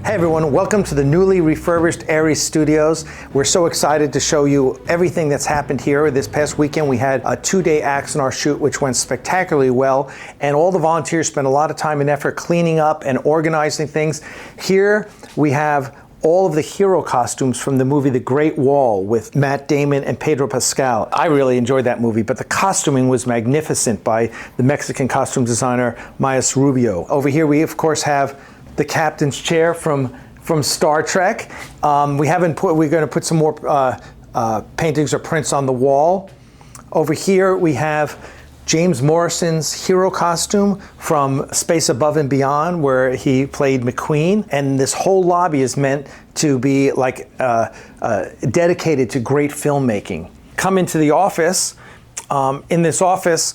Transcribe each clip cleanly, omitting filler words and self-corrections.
Hey everyone, welcome to the newly refurbished Aries Studios. We're so excited to show you everything that's happened here. This past weekend we had a 2-day Axanar shoot which went spectacularly well, and all the volunteers spent a lot of time and effort cleaning up and organizing things. Here we have all of the hero costumes from the movie The Great Wall with Matt Damon and Pedro Pascal. I really enjoyed that movie, but the costuming was magnificent by the Mexican costume designer Mayas Rubio. Over here we of course have the captain's chair from Star Trek. We're going to put some more paintings or prints on the wall. Over here we have James Morrison's hero costume from Space Above and Beyond, where he played McQueen. And this whole lobby is meant to be like dedicated to great filmmaking. Come into the office. In this office,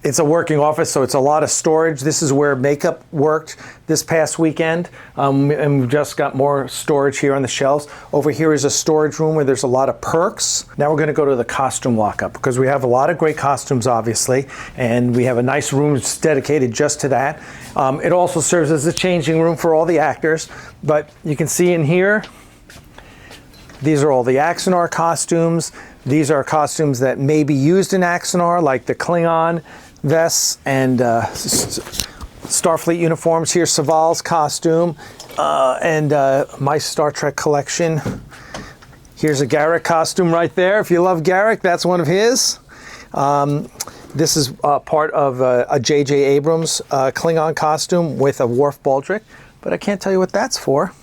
it's a working office, so it's a lot of storage. This is where makeup worked this past weekend. And we've just got more storage here on the shelves. Over here is a storage room where there's a lot of perks. Now we're gonna go to the costume lockup because we have a lot of great costumes, obviously, and we have a nice room dedicated just to that. It also serves as a changing room for all the actors, but you can see in here, these are all the Axanar costumes. These are costumes that may be used in Axanar, like the Klingon vests and Starfleet uniforms. Here's Saval's costume and my Star Trek collection. Here's a Garrick costume right there. If you love Garrick, that's one of his. This is part of a J.J. Abrams Klingon costume with a Worf Baldric, but I can't tell you what that's for.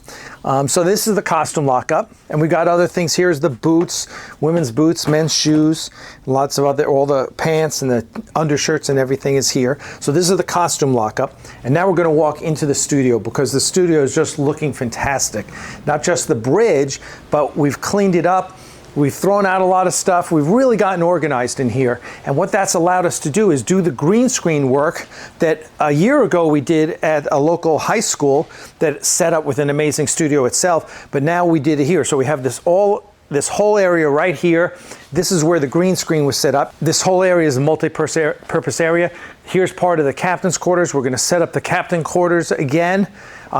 So this is the costume lockup, and we got other things. Here's the boots, women's boots, men's shoes, lots of all the pants and the undershirts and everything is here. So this is the costume lockup, and now we're going to walk into the studio because the studio is just looking fantastic. Not just the bridge, but we've cleaned it up. We've thrown out a lot of stuff. We've really gotten organized in here. And what that's allowed us to do is do the green screen work that a year ago we did at a local high school that set up with an amazing studio itself. But now we did it here. So we have this whole area right here. This is where the green screen was set up. This whole area is a multi-purpose area. Here's part of the captain's quarters. We're going to set up the captain quarters again.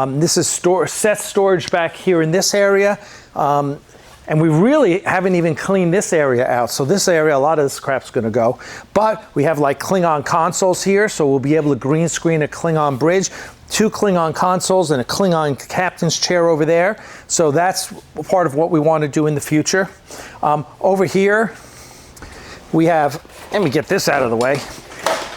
This is set storage back here in this area. And we really haven't even cleaned this area out. So this area, a lot of this crap's gonna go. But we have like Klingon consoles here, so we'll be able to green screen a Klingon bridge, 2 Klingon consoles and a Klingon captain's chair over there. So that's part of what we want to do in the future. Over here, we have, let me get this out of the way.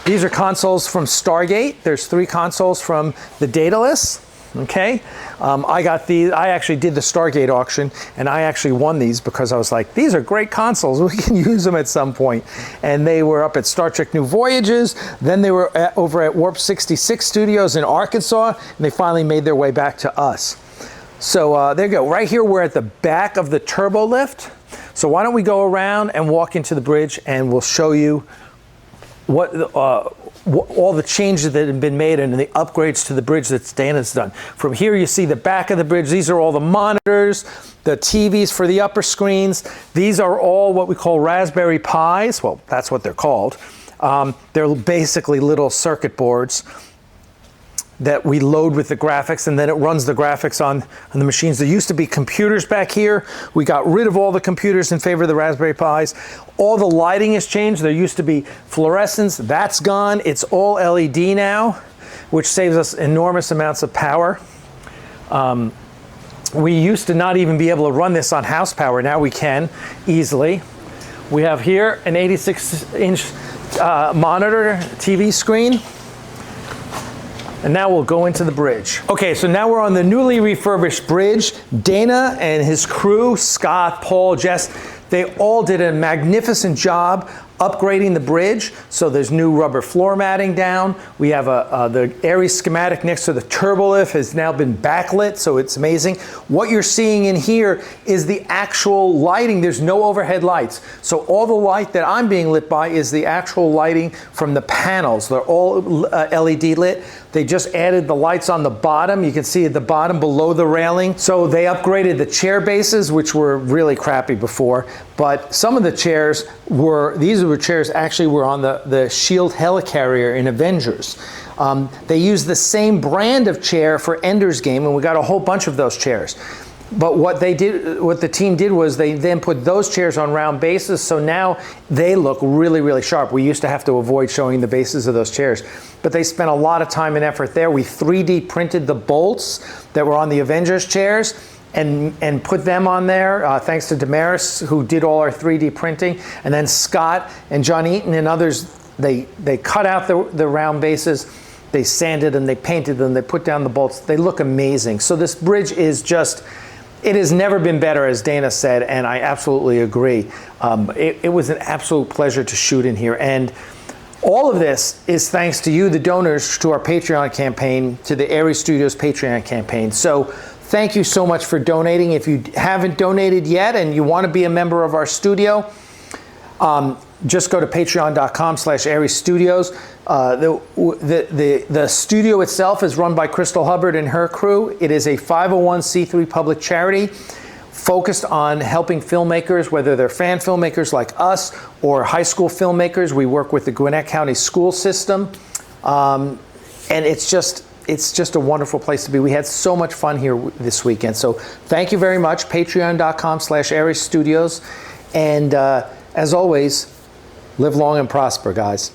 These are consoles from Stargate. There's 3 consoles from the Daedalus. Okay, I actually did the Stargate auction, and I actually won these because I was like, these are great consoles. We can use them at some point. And they were up at Star Trek New Voyages. Then they were over at Warp 66 Studios in Arkansas, and they finally made their way back to us. So there you go. Right here, we're at the back of the turbo lift. So why don't we go around and walk into the bridge, and we'll show you what all the changes that have been made and the upgrades to the bridge that Dana's done. From here you see the back of the bridge. These are all the monitors, the TVs for the upper screens. These are all what we call Raspberry Pis. Well, that's what they're called. They're basically little circuit boards that we load with the graphics, and then it runs the graphics on the machines. There used to be computers back here. We got rid of all the computers in favor of the Raspberry Pis. All the lighting has changed. There used to be fluorescence. That's gone. It's all LED now, which saves us enormous amounts of power. We used to not even be able to run this on house power. Now we can easily. We have here an 86-inch monitor TV screen. And now we'll go into the bridge. Okay, so now we're on the newly refurbished bridge. Dana and his crew, Scott, Paul, Jess, they all did a magnificent job upgrading the bridge. So there's new rubber floor matting down. We have the Aries schematic next to the turbolift has now been backlit, so it's amazing. What you're seeing in here is the actual lighting. There's no overhead lights. So all the light that I'm being lit by is the actual lighting from the panels. They're all LED lit. They just added the lights on the bottom. You can see at the bottom below the railing. So they upgraded the chair bases, which were really crappy before. But some of the chairs were, these were chairs actually were on the SHIELD helicarrier in Avengers. They used the same brand of chair for Ender's Game, and we got a whole bunch of those chairs. But what the team did was they then put those chairs on round bases, so now they look really, really sharp. We used to have to avoid showing the bases of those chairs, but they spent a lot of time and effort there. We 3D printed the bolts that were on the Avengers chairs and put them on there, thanks to Damaris, who did all our 3D printing. And then Scott and John Eaton and others, they cut out the round bases, they sanded them, they painted them, they put down the bolts. They look amazing. So this bridge is just, it has never been better, as Dana said, and I absolutely agree. It was an absolute pleasure to shoot in here. And all of this is thanks to you, the donors, to our Patreon campaign, to the Aries Studios Patreon campaign. So thank you so much for donating. If you haven't donated yet and you want to be a member of our studio, just go to patreon.com/Aries Studios. The studio itself is run by Crystal Hubbard and her crew. It is a 501c3 public charity focused on helping filmmakers, whether they're fan filmmakers like us or high school filmmakers. We work with the Gwinnett County school system, and it's just a wonderful place to be. We had so much fun here this weekend. So thank you very much. Patreon.com/Aries Studios. And as always, live long and prosper, guys.